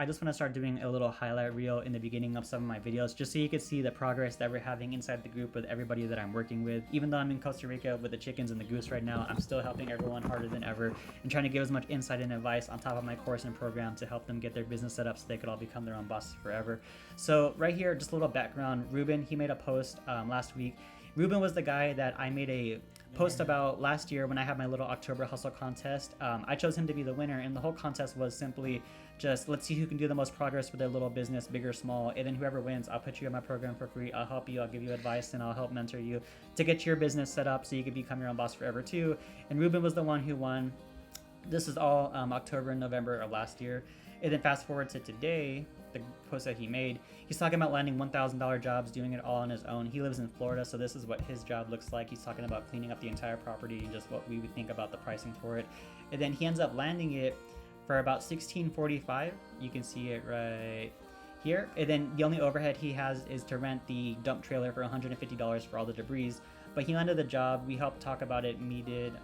I just want to start doing a little highlight reel in the beginning of some of my videos, just so you can see the progress that we're having inside the group with everybody that I'm working with. Even though I'm in Costa Rica with the chickens and the goose right now, I'm still helping everyone harder than ever and trying to give as much insight and advice on top of my course and program to help them get their business set up so they could all become their own bosses forever. So right here, just a little background. Ruben, he made a post last week. Ruben was the guy that I made a post about last year when I had my little October hustle contest. I chose him to be the winner, and the whole contest was simply just let's see who can do the most progress with their little business, big or small, and then whoever wins, I'll put you in my program for free. I'll help you, I'll give you advice, and I'll help mentor you to get your business set up so you can become your own boss forever too. And Ruben was the one who won. This is all October and November of last year. And then fast forward to today, the post that he made, he's talking about landing $1,000 jobs, doing it all on his own. He lives in Florida, so this is what his job looks like. He's talking about cleaning up the entire property and just what we would think about the pricing for it. And then he ends up landing it for about $1,645. You can see it right here. And then the only overhead he has is to rent the dump trailer for $150 for all the debris. But he landed the job. We helped talk about it. Me did,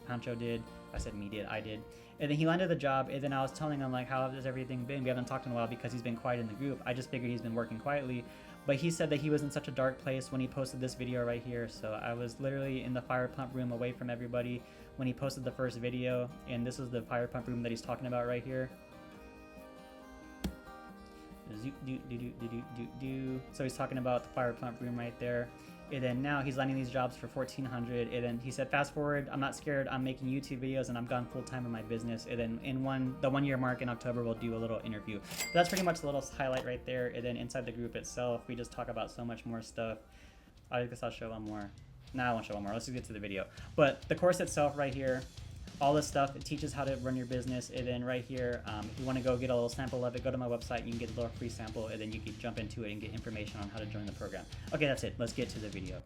Pancho did. I said me did, I did. And then he landed the job, and then I was telling him, like, how has everything been? We haven't talked in a while because he's been quiet in the group. I just figured he's been working quietly. But he said that he was in such a dark place when he posted this video right here. So I was literally in the fire pump room away from everybody when he posted the first video. And this is the fire pump room that he's talking about right here. So he's talking about the fire pump room right there. And then now he's landing these jobs for $1,400. And then he said, fast forward, I'm not scared. I'm making YouTube videos and I'm gone full time in my business. And then in the 1 year mark in October, we'll do a little interview. So that's pretty much the little highlight right there. And then inside the group itself, we just talk about so much more stuff. I guess I'll show one more. No, I won't show one more. Let's just get to the video. But the course itself right here, all this stuff, it teaches how to run your business. And then right here, if you want to go get a little sample of it, go to my website, you can get a little free sample, and then you can jump into it and get information on how to join the program. Okay, that's it. Let's get to the video.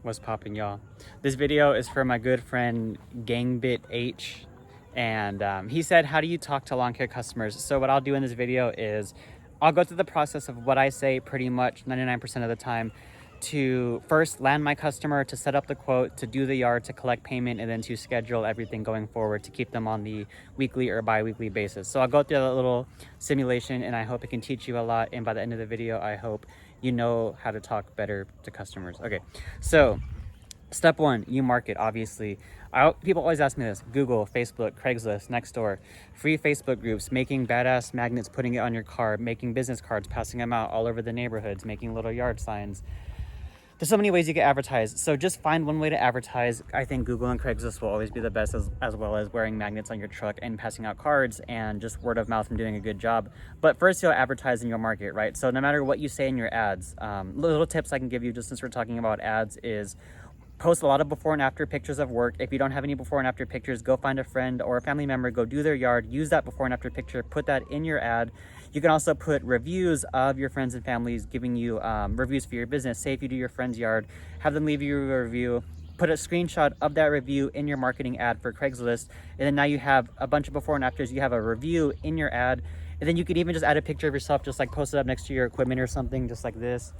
What's poppin', y'all? This video is for my good friend Gangbit H, and he said, how do you talk to lawn care customers? So what I'll do in this video is I'll go through the process of what I say pretty much 99% of the time, to first land my customer, to set up the quote, to do the yard, to collect payment, and then to schedule everything going forward to keep them on the weekly or bi-weekly basis. So I'll go through a little simulation, and I hope it can teach you a lot. And by the end of the video, I hope you know how to talk better to customers. Okay, so step one, you market, obviously. People always ask me this: Google, Facebook, Craigslist, Nextdoor, free Facebook groups, making badass magnets, putting it on your car, making business cards, passing them out all over the neighborhoods, making little yard signs. There's so many ways you can advertise. So just find one way to advertise. I think Google and Craigslist will always be the best, as well as wearing magnets on your truck and passing out cards and just word of mouth and doing a good job. But first you'll advertise in your market, right? So no matter what you say in your ads, little tips I can give you just since we're talking about ads is post a lot of before and after pictures of work. If you don't have any before and after pictures, go find a friend or a family member, go do their yard, use that before and after picture, put that in your ad. You can also put reviews of your friends and families giving you reviews for your business. Say if you do your friend's yard, have them leave you a review, put a screenshot of that review in your marketing ad for Craigslist, and then now you have a bunch of before and afters. You have a review in your ad, and then you could even just add a picture of yourself, just like post it up next to your equipment or something, just like this.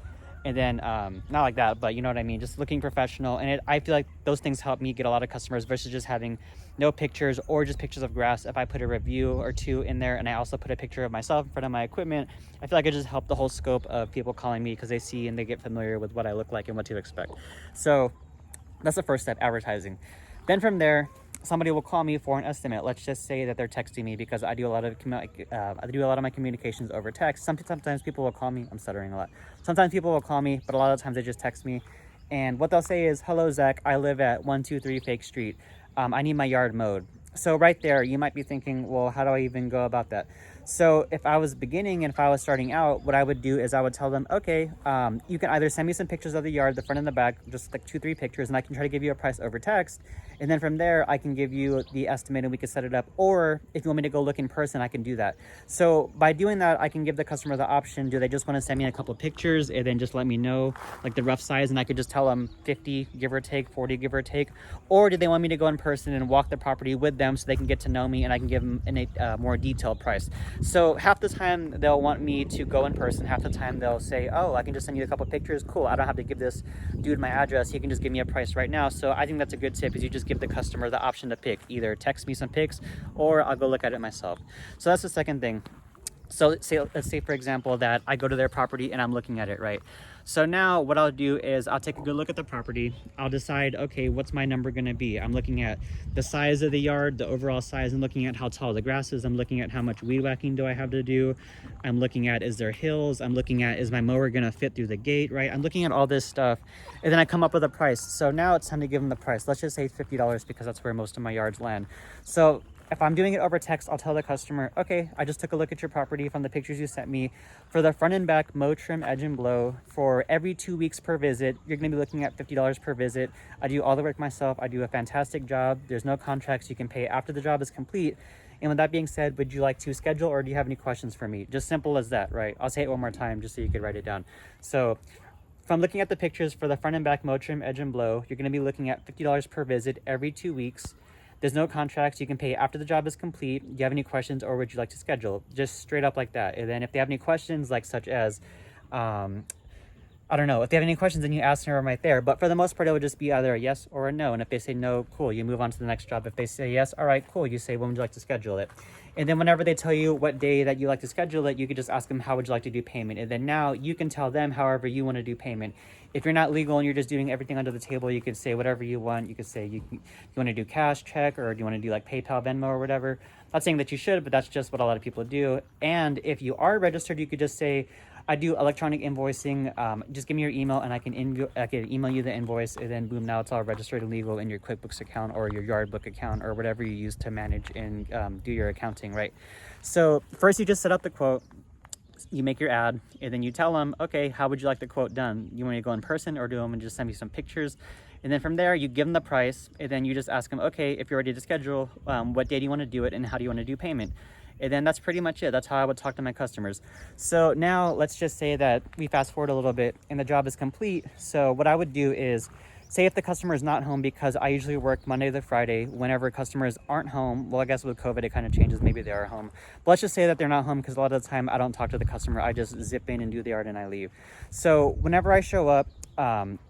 And then not like that, but you know what I mean, just looking professional. And I feel like those things help me get a lot of customers versus just having no pictures or just pictures of grass. If I put a review or two in there and I also put a picture of myself in front of my equipment, I feel like it just helped the whole scope of people calling me because they see and they get familiar with what I look like and what to expect. So that's the first step, advertising. Then from there, somebody will call me for an estimate. Let's just say that they're texting me because I do a lot of my communications over text. Sometimes people will call me. I'm stuttering a lot. Sometimes people will call me, but a lot of times they just text me. And what they'll say is, hello, Zach, I live at 123 Fake Street. I need my yard mowed. So right there, you might be thinking, well, how do I even go about that? So if I was beginning and if I was starting out, what I would do is I would tell them, okay, you can either send me some pictures of the yard, the front and the back, just like 2-3 pictures, and I can try to give you a price over text. And then from there, I can give you the estimate and we can set it up. Or if you want me to go look in person, I can do that. So by doing that, I can give the customer the option. Do they just want to send me a couple of pictures and then just let me know like the rough size? And I could just tell them 50, give or take, 40, give or take. Or do they want me to go in person and walk the property with them so they can get to know me and I can give them a more detailed price? So half the time they'll want me to go in person. Half the time they'll say, oh, I can just send you a couple of pictures. Cool. I don't have to give this dude my address. He can just give me a price right now. So I think that's a good tip, is you just give the customer the option to pick. Either text me some pics or I'll go look at it myself. So that's the second thing. So let's say for example that I go to their property and I'm looking at it, right? So now what I'll do is I'll take a good look at the property. I'll decide, okay, what's my number gonna be? I'm looking at the size of the yard, the overall size. I'm looking at how tall the grass is. I'm looking at how much weed whacking do I have to do. I'm looking at, is there hills? I'm looking at, is my mower gonna fit through the gate, right? I'm looking at all this stuff, and then I come up with a price. So now it's time to give them the price. Let's just say $50 because that's where most of my yards land. So if I'm doing it over text, I'll tell the customer, okay, I just took a look at your property from the pictures you sent me. For the front and back mow, trim, edge, and blow, for every 2 weeks per visit, you're gonna be looking at $50 per visit. I do all the work myself. I do a fantastic job. There's no contracts. You can pay after the job is complete. And with that being said, would you like to schedule or do you have any questions for me? Just simple as that, right? I'll say it one more time just so you could write it down. So from looking at the pictures for the front and back mow, trim, edge, and blow, you're gonna be looking at $50 per visit every 2 weeks. There's no contracts. You can pay after the job is complete. Do you have any questions or would you like to schedule? Just straight up like that. And then if they have any questions, like such as, I don't know, if they have any questions, then you ask them right there. But for the most part, it would just be either a yes or a no. And if they say no, cool, you move on to the next job. If they say yes, all right, cool, you say, when would you like to schedule it? And then whenever they tell you what day that you like to schedule it, you could just ask them, how would you like to do payment? And then now you can tell them however you want to do payment. If you're not legal and you're just doing everything under the table, you could say whatever you want. You could say you want to do cash, check, or do you want to do like PayPal, Venmo, or whatever. Not saying that you should, but that's just what a lot of people do. And if you are registered, you could just say, I do electronic invoicing. Just give me your email and I can email you the invoice, and then boom, now it's all registered and legal in your QuickBooks account or your Yardbook account or whatever you use to manage and do your accounting, right? So first you just set up the quote, you make your ad, and then you tell them, okay, how would you like the quote done? You want me to go in person or do them and just send me some pictures? And then from there, you give them the price, and then you just ask them, okay, if you're ready to schedule, what day do you want to do it and how do you want to do payment? And then that's pretty much it. That's how I would talk to my customers. So now let's just say that we fast forward a little bit and the job is complete. So what I would do is, say if the customer is not home, because I usually work Monday to Friday, whenever customers aren't home, well, I guess with COVID, it kind of changes. Maybe they are home. But let's just say that they're not home because a lot of the time I don't talk to the customer. I just zip in and do the yard and I leave. So whenever I show up,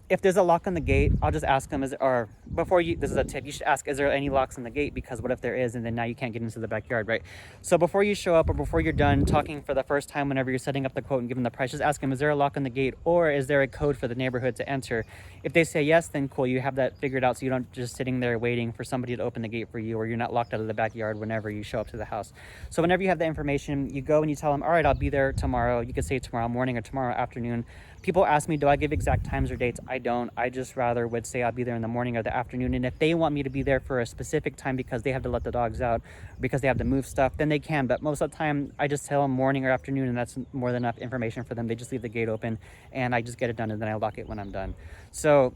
if there's a lock on the gate, I'll just ask them, this is a tip, you should ask, is there any locks on the gate? Because what if there is, and then now you can't get into the backyard, right? So before you show up or before you're done talking for the first time, whenever you're setting up the quote and giving the price, just ask them, is there a lock on the gate or is there a code for the neighborhood to enter? If they say yes, then cool, you have that figured out so you don't just sitting there waiting for somebody to open the gate for you, or you're not locked out of the backyard whenever you show up to the house. So whenever you have the information, you go and you tell them, all right, I'll be there tomorrow. You could say tomorrow morning or tomorrow afternoon. People ask me, do I give exact times or dates? I don't. I just rather would say I'll be there in the morning or the afternoon. And if they want me to be there for a specific time because they have to let the dogs out, because they have to move stuff, then they can. But most of the time, I just tell them morning or afternoon, and that's more than enough information for them. They just leave the gate open, and I just get it done, and then I lock it when I'm done. So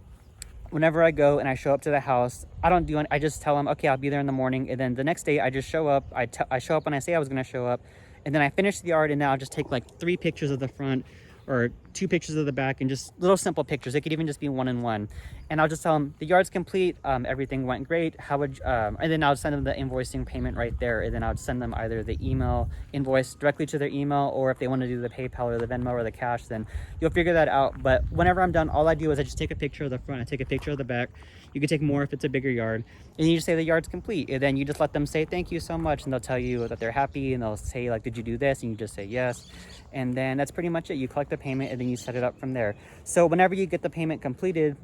whenever I go and I show up to the house, I just tell them, okay, I'll be there in the morning. And then the next day I just show up. I show up when I say I was going to show up. And then I finish the yard, and now I'll just take like 3 pictures of the front or 2 pictures of the back, and just little simple pictures. It could even just be 1 and 1. And I'll just tell them the yard's complete. Everything went great. And then I'll send them the invoicing payment right there. And then I'll send them either the email invoice directly to their email, or if they want to do the PayPal or the Venmo or the cash, then you'll figure that out. But whenever I'm done, all I do is I just take a picture of the front. I take a picture of the back. You can take more if it's a bigger yard. And you just say the yard's complete. And then you just let them say, thank you so much. And they'll tell you that they're happy. And they'll say, like, did you do this? And you just say yes. And then that's pretty much it. You collect the payment and then you set it up from there. So whenever you get the payment completed,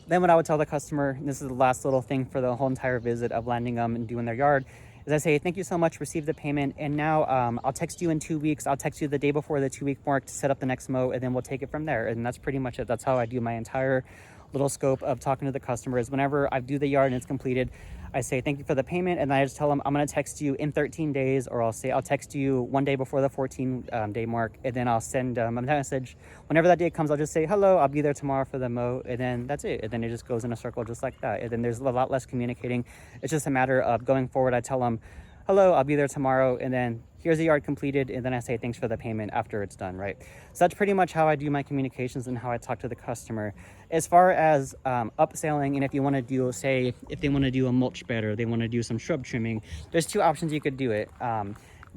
then what I would tell the customer, and this is the last little thing for the whole entire visit of landing them and doing their yard, is I say, thank you so much, receive the payment. And now I'll text you in 2 weeks. I'll text you the day before the 2-week mark to set up the next mow, and then we'll take it from there. And that's pretty much it. That's how I do my entire little scope of talking to the customers. Whenever I do the yard and it's completed, I say thank you for the payment, and then I just tell them I'm going to text you in 13 days, or I'll text you 1 day before the 14 day mark, and then I'll send a message. Whenever that day comes, I'll just say, hello, I'll be there tomorrow for the mow, and then that's it. And then it just goes in a circle just like that. And then there's a lot less communicating. It's just a matter of going forward. I tell them, hello, I'll be there tomorrow, and then here's the yard completed, and then I say thanks for the payment after it's done, right? So that's pretty much how I do my communications and how I talk to the customer. As far as upselling, and if you want to do, say, if they want to do a mulch bed or they want to do some shrub trimming, there's 2 options you could do it.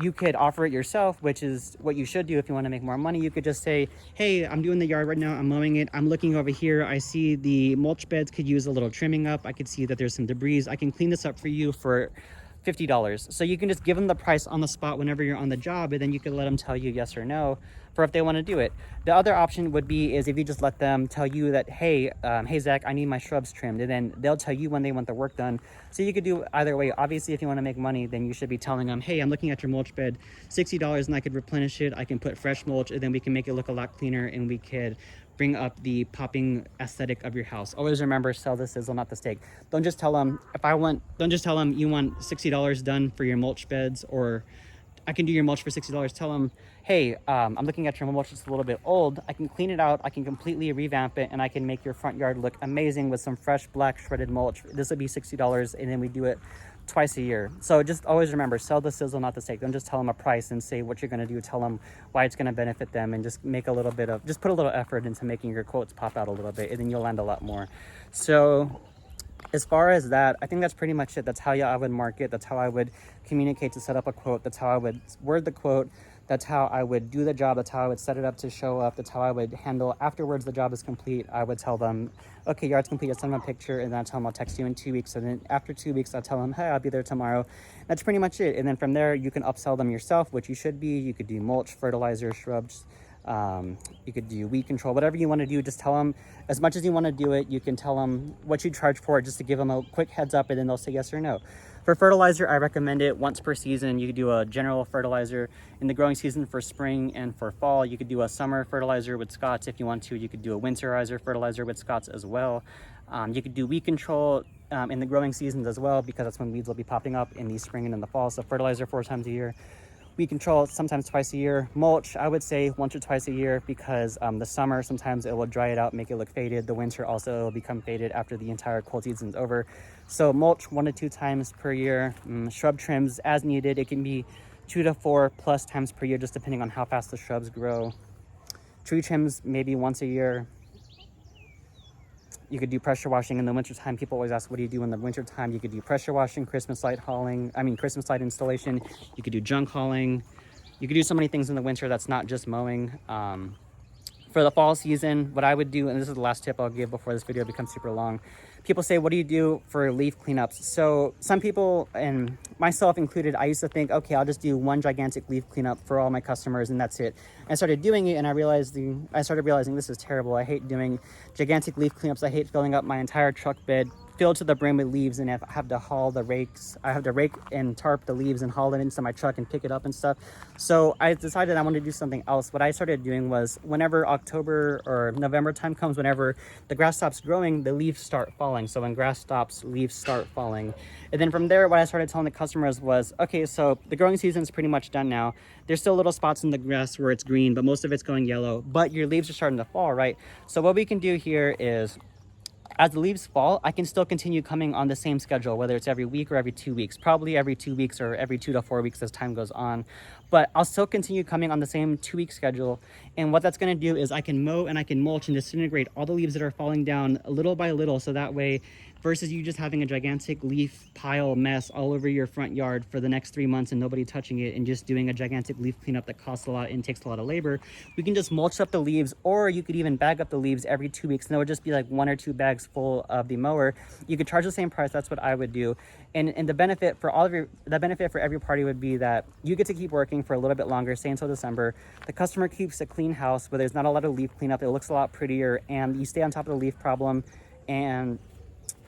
You could offer it yourself, which is what you should do if you want to make more money. You could just say, hey, I'm doing the yard right now, I'm mowing it, I'm looking over here, I see the mulch beds could use a little trimming up, I could see that there's some debris, I can clean this up for you for $50. So you can just give them the price on the spot whenever you're on the job, and then you can let them tell you yes or no for if they want to do it. The other option would be is if you just let them tell you that, hey, hey Zach, I need my shrubs trimmed, and then they'll tell you when they want the work done. So you could do either way. Obviously, if you want to make money, then you should be telling them, hey, I'm looking at your mulch bed, $60, and I could replenish it. I can put fresh mulch, and then we can make it look a lot cleaner, and we could bring up the popping aesthetic of your house. Always remember, sell the sizzle, not the steak. Don't just tell them don't just tell them you want $60 done for your mulch beds, or I can do your mulch for $60. Tell them, hey, I'm looking at your mulch, it's a little bit old. I can clean it out, I can completely revamp it, and I can make your front yard look amazing with some fresh black shredded mulch. This would be $60, and then we do it twice a year. So just always remember, sell the sizzle, not the steak. Don't just tell them a price and say what you're going to do. Tell them why it's going to benefit them, and just make a little bit of, just put a little effort into making your quotes pop out a little bit, and then you'll land a lot more. So as far as that, I think that's pretty much it. That's how I would market. That's how I would communicate to set up a quote. That's how I would word the quote. That's how I would do the job. That's how I would set it up to show up. That's how I would handle afterwards. The job is complete. I would tell them, okay, yard's complete. I'll send them a picture, and then I'll tell them I'll text you in 2 weeks. And then after 2 weeks, I'll tell them, hey, I'll be there tomorrow. That's pretty much it. And then from there, you can upsell them yourself, which you should be. You could do mulch, fertilizer, shrubs. You could do weed control, whatever you want to do. Just tell them as much as you want to do it. You can tell them what you charge for it, just to give them a quick heads up, and then they'll say yes or no. For fertilizer, I recommend it once per season. You could do a general fertilizer in the growing season for spring and for fall. You could do a summer fertilizer with Scotts if you want to. You could do a winterizer fertilizer with Scotts as well. You could do weed control in the growing seasons as well, because that's when weeds will be popping up in the spring and in the fall. So fertilizer 4 times a year. Weed control sometimes twice a year. Mulch, I would say once or twice a year, because the summer, sometimes it will dry it out, make it look faded. The winter also, it will become faded after the entire cold season's over. So mulch 1 to 2 times per year. Shrub trims as needed. It can be 2 to 4 plus times per year, just depending on how fast the shrubs grow. Tree trims maybe once a year. You could do pressure washing in the wintertime. People always ask, what do you do in the wintertime? You could do pressure washing, Christmas light installation. You could do junk hauling. You could do so many things in the winter that's not just mowing. For the fall season, what I would do, and this is the last tip I'll give before this video becomes super long. People say, what do you do for leaf cleanups? So some people, and myself included, I used to think, okay, I'll just do one gigantic leaf cleanup for all my customers, and that's it. I started doing it, and I started realizing this is terrible. I hate doing gigantic leaf cleanups. I hate filling up my entire truck bed filled to the brim with leaves, and if I have to haul the rakes, I have to rake and tarp the leaves and haul it into my truck and pick it up and stuff. So I decided I wanted to do something else. What I started doing was, whenever October or November time comes, whenever the grass stops growing, the leaves start falling. So when grass stops, leaves start falling. And then from there, what I started telling the customers was, okay, so the growing season is pretty much done now. There's still little spots in the grass where it's green, but most of it's going yellow, but your leaves are starting to fall, right? So what we can do here is, as the leaves fall, I can still continue coming on the same schedule, whether it's every week or every 2 weeks, probably every 2 weeks or every 2 to 4 weeks as time goes on. But I'll still continue coming on the same 2-week schedule. And what that's going to do is I can mow and I can mulch and disintegrate all the leaves that are falling down little by little. So that way, versus you just having a gigantic leaf pile mess all over your front yard for the next 3 months and nobody touching it, and just doing a gigantic leaf cleanup that costs a lot and takes a lot of labor, we can just mulch up the leaves, or you could even bag up the leaves every 2 weeks, and it would just be like 1 or 2 bags full of the mower. You could charge the same price. That's what I would do. And the benefit for every party would be that you get to keep working for a little bit longer, say until December. The customer keeps a clean house where there's not a lot of leaf cleanup. It looks a lot prettier, and you stay on top of the leaf problem, and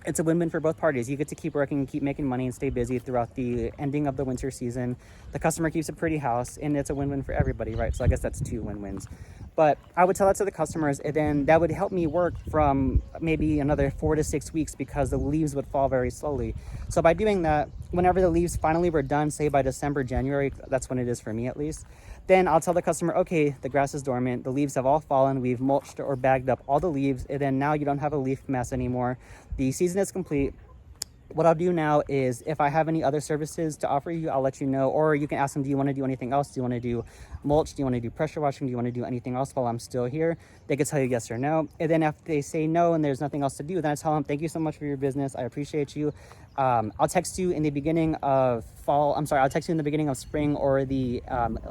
it's a win-win for both parties. You get to keep working and keep making money and stay busy throughout the ending of the winter season. The customer keeps a pretty house, and it's a win-win for everybody, right? So I guess that's 2 win-wins. But I would tell that to the customers, and then that would help me work from maybe another 4 to 6 weeks, because the leaves would fall very slowly. So by doing that, whenever the leaves finally were done, say by December, January, that's when it is for me at least, then I'll tell the customer, okay, the grass is dormant, the leaves have all fallen, we've mulched or bagged up all the leaves, and then now you don't have a leaf mess anymore. The season is complete. What I'll do now is, if I have any other services to offer you, I'll let you know. Or you can ask them, do you want to do anything else? Do you want to do mulch? Do you want to do pressure washing? Do you want to do anything else while I'm still here? They could tell you yes or no. And then if they say no and there's nothing else to do, then I tell them, thank you so much for your business. I appreciate you. I'll text you in the beginning of fall. I'm sorry, I'll text you in the beginning of spring or the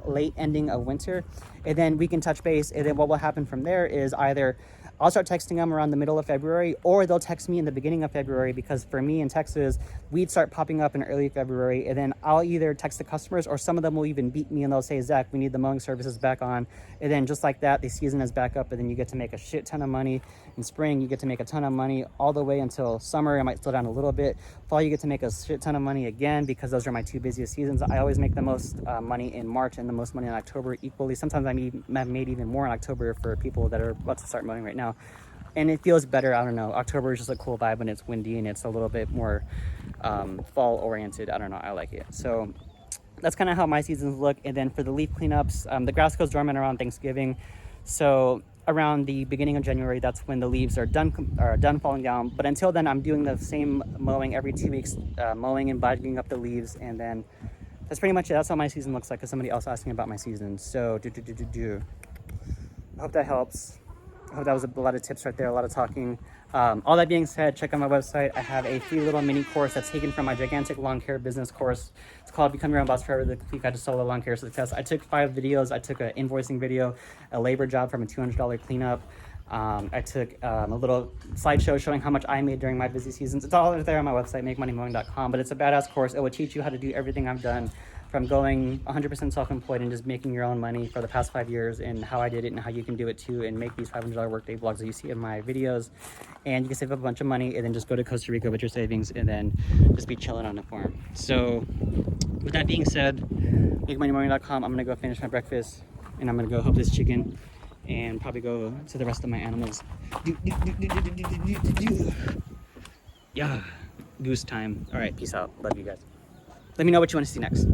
late ending of winter, and then we can touch base. And then what will happen from there is either I'll start texting them around the middle of February, or they'll text me in the beginning of February, because for me in Texas, we'd start popping up in early February, and then I'll either text the customers, or some of them will even beat me and they'll say, Zach, we need the mowing services back on. And then just like that, the season is back up, and then you get to make a shit ton of money. In spring, you get to make a ton of money all the way until summer. It might slow down a little bit. Fall, you get to make a shit ton of money again, because those are my 2 busiest seasons. I always make the most money in March and the most money in October equally. Sometimes I've made even more in October for people that are about to start mowing right now. And it feels better. I don't know. October is just a cool vibe when it's windy and it's a little bit more fall oriented. I don't know. I like it. So that's kind of how my seasons look. And then for the leaf cleanups, the grass goes dormant around Thanksgiving. So around the beginning of January, that's when the leaves are done falling down. But until then, I'm doing the same mowing every 2 weeks, mowing and budding up the leaves. And then that's pretty much it. That's how my season looks like, because somebody else asked me about my season. So I hope that helps. I hope that was a lot of tips right there, a lot of talking. All that being said, check out my website. I have a free little mini course that's taken from my gigantic lawn care business course. It's called Become Your Own Boss Forever, the Complete Guide to Solo Lawn Care Success. I took 5 videos. I took an invoicing video, a labor job from a $200 cleanup. I took a little slideshow showing how much I made during my busy seasons. It's all there on my website, MakeMoneyMowing.com, but it's a badass course. It will teach you how to do everything I've done, from going 100% self-employed and just making your own money for the past 5 years, and how I did it and how you can do it too, and make these $500 workday vlogs that you see in my videos. And you can save up a bunch of money and then just go to Costa Rica with your savings and then just be chilling on the farm. So with that being said, MakeMoneyMowing.com, I'm gonna go finish my breakfast, and I'm gonna go help this chicken and probably go to the rest of my animals. Yeah, goose time. All right, peace out. Love you guys. Let me know what you want to see next.